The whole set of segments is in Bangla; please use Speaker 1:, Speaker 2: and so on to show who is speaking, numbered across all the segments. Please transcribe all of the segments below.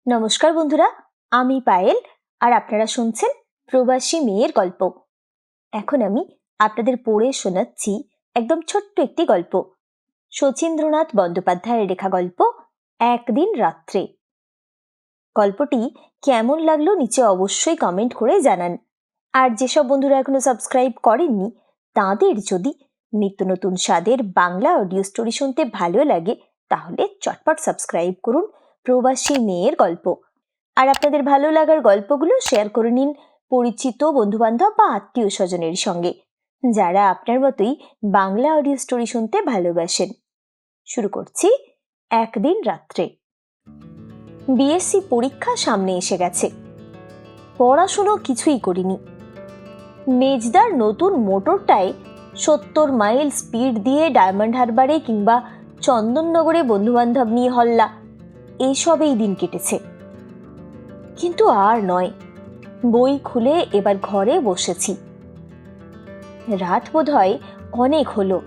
Speaker 1: নমস্কার বন্ধুরা, আমি পায়েল আর আপনারা শুনছেন প্রবাসী মেয়ের গল্প। এখন আমি আপনাদের পড়ে শোনাচ্ছি একদম ছোট্ট একটি গল্প, শচীন্দ্রনাথ বন্দ্যোপাধ্যায়ের লেখা গল্প একদিন রাত্রে। গল্পটি কেমন লাগলো নিচে অবশ্যই কমেন্ট করে জানান। আর যেসব বন্ধুরা এখনো সাবস্ক্রাইব করেননি তাদের যদি নিত্য নতুন স্বাদের বাংলা অডিও স্টোরি শুনতে ভালো লাগে তাহলে চটপট সাবস্ক্রাইব করুন প্রবাসী মেয়ের গল্প। আর আপনাদের ভালো লাগার গল্পগুলো শেয়ার করে নিন পরিচিত বন্ধুবান্ধব বা আত্মীয় স্বজনের সঙ্গে যারা আপনার মতোই বাংলা অডিও স্টোরি শুনতে ভালোবাসেন। শুরু করছি একদিন রাত্রে। বিএসসি পরীক্ষা সামনে এসে গেছে, পড়াশুনো কিছুই করিনি। মেজদার নতুন মোটরটায় 70 মাইল স্পিড দিয়ে ডায়মন্ড হারবারে কিংবা চন্দননগরে বন্ধুবান্ধব নিয়ে হল্লা, এইসবেই দিন কেটেছে। কিন্তু আর নয়, বই খুলে এবার ঘরে বসেছি। রাত বোধহয় অনেক হলো।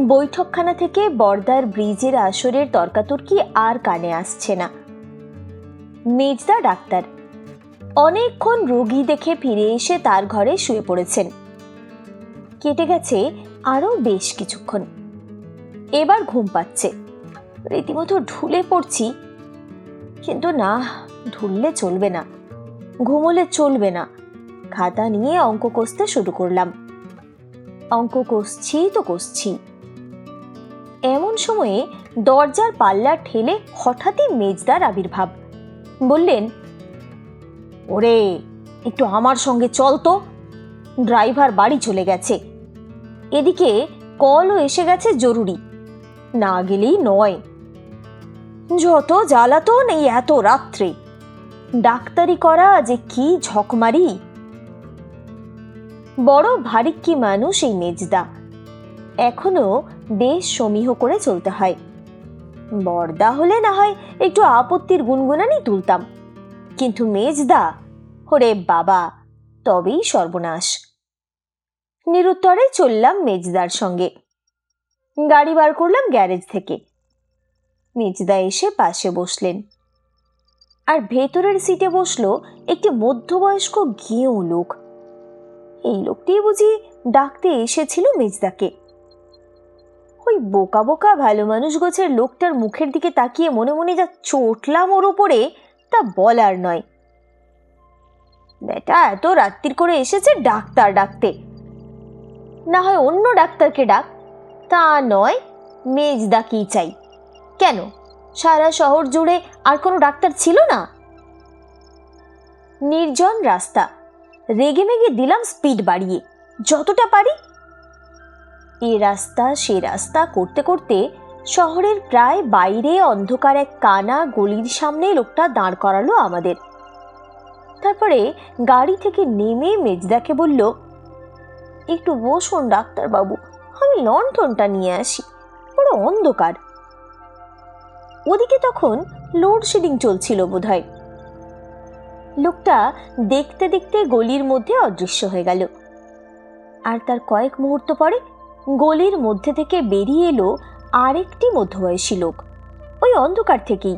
Speaker 1: বৈঠকখানা থেকে বর্দার ব্রিজের আসরের তর্কাতর্কি আর কানে আসছে না। মেজদা ডাক্তার অনেকক্ষণ রোগী দেখে ফিরে এসে তার ঘরে শুয়ে পড়েছেন। কেটে গেছে আরো বেশ কিছুক্ষণ। এবার ঘুম পাচ্ছে, রীতিমতো ঢুলে পড়ছি। কিন্তু না, ঢুললে চলবে না, ঘুমোলে চলবে না। খাতা নিয়ে অঙ্ক কষতে শুরু করলাম। অঙ্ক কষছি। এমন সময়ে দরজার পাল্লা ঠেলে হঠাৎই মেজদার আবির্ভাব। বললেন, ওরে একটু আমার সঙ্গে চল তো, ড্রাইভার বাড়ি চলে গেছে, এদিকে কলও এসে গেছে জরুরি, না গেলেই নয়। যত জ্বালাতন এই এত রাত্রে, ডাক্তারি করা যে কি ঝকমারি। বড় ভারিক্কি মানুষ এই মেজদা, এখনো বেশ সমীহ করে চলতে হয়। বর্দা হলে না হয় একটু আপত্তির গুনগুনানি তুলতাম, কিন্তু মেজদা, ওরে বাবা, তবেই সর্বনাশ। নিরুত্তরে চললাম মেজদার সঙ্গে। গাড়ি বার করলাম গ্যারেজ থেকে। মেজদা এসে পাশে বসলেন, আর ভেতরের সিটে বসলো একটি মধ্যবয়স্ক গেঁয়ো লোক। এই লোকটি বুঝি ডাকতে এসেছিল মেজদাকে। ওই বোকা বোকা ভালো মানুষ গোছের লোকটার মুখের দিকে তাকিয়ে মনে মনে যা চটলাম ওর ওপরে তা বলার নয়। বেটা এত রাত্রির করে এসেছে ডাক্তার ডাকতে, না হয় অন্য ডাক্তারকে ডাক, তা নয় মেজদা কি চাই। কেন, সারা শহর জুড়ে আর কোনো ডাক্তার ছিল না? নির্জন রাস্তা, রেগে মেগে দিলাম স্পিড বাড়িয়ে যতটা পারি। এ রাস্তা সে রাস্তা করতে করতে শহরের প্রায় বাইরে অন্ধকার এক কানা গলির সামনে লোকটা দাঁড় করালো আমাদের। তারপরে গাড়ি থেকে নেমে মেজদাকে বলল, একটু বসুন ডাক্তারবাবু, আমি লণ্ঠনটা নিয়ে আসি, বড় অন্ধকার। ওদিকে তখন লোডশেডিং চলছিল বোধহয়। লোকটা দেখতে দেখতে গলির মধ্যে অদৃশ্য হয়ে গেল। আর তার কয়েক মুহূর্ত পরে গলির মধ্যে থেকে বেরিয়ে এলো আরেকটি মধ্যবয়সী লোক, ওই অন্ধকার থেকেই।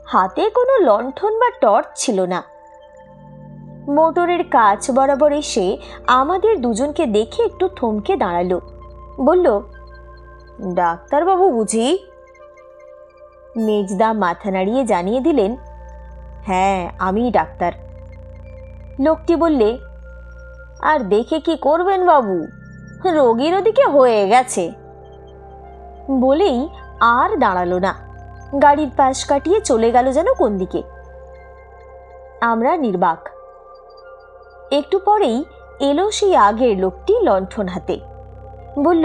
Speaker 1: হাতে কোনো লণ্ঠন বা টর্চ ছিল না। মোটরের কাছ বরাবর এসে আমাদের দুজনকে দেখে একটু থমকে দাঁড়ালো। বলল, ডাক্তারবাবু বুঝি? মেজদা মাথা নাড়িয়ে জানিয়ে দিলেন, হ্যাঁ আমি ডাক্তার। লোকটি বললে, আর দেখে কি করবেন বাবু, রোগীর ওদিকে হয়ে গেছে। বলেই আর দাঁড়ালো না, গাড়ির পাশ কাটিয়ে চলে গেল যেন কোন দিকে। আমরা নির্বাক। একটু পরেই এলো সেই আগের লোকটি লণ্ঠন হাতে। বলল,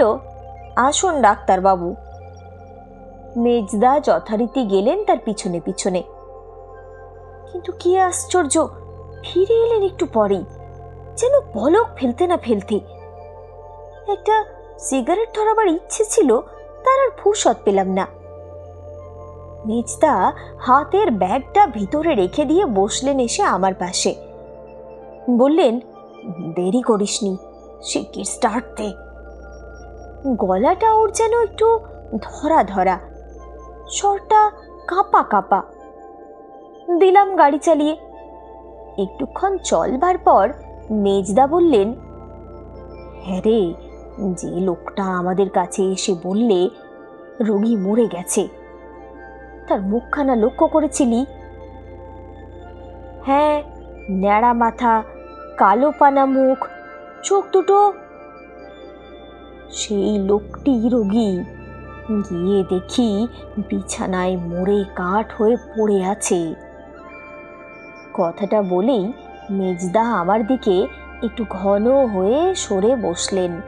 Speaker 1: আসুন ডাক্তারবাবু। মেজদা যথারীতি গেলেন তার পিছনে পিছনে। কিন্তু কি আশ্চর্য, ফিরে এলেন একটু পরেই, যেন পলক ফেলতে না ফেলতে। একটা সিগারেট ধরাবার ইচ্ছে ছিল, তার আর ফুরসত পেলাম না। মেজদা হাতের ব্যাগটা ভিতরে রেখে দিয়ে বসলেন এসে আমার পাশে। বললেন, দেরি করিসনি, শিগগির স্টার্ট দে। গলাটা ওর যেন একটু ধরা ধরা, স্বরটা কাঁপা কাঁপা। দিলাম গাড়ি চালিয়ে। একটুক্ষণ চলবার পর মেজদা বললেন, হ্যাঁ রে, যে লোকটা আমাদের কাছে এসে বললে রোগী মরে গেছে, তার মুখখানা লক্ষ্য করেছিলি? হ্যাঁ, ন্যাড়া মাথা, কালো পানা মুখ, চোখ দুটো। সেই লোকটি রোগী। গিয়ে দেখি বিছানায় মরে কাঠ হয়ে পড়ে আছে। কথাটা বলেই মেজদা আমার দিকে একটু ঘন হয়ে সরে বসলেন।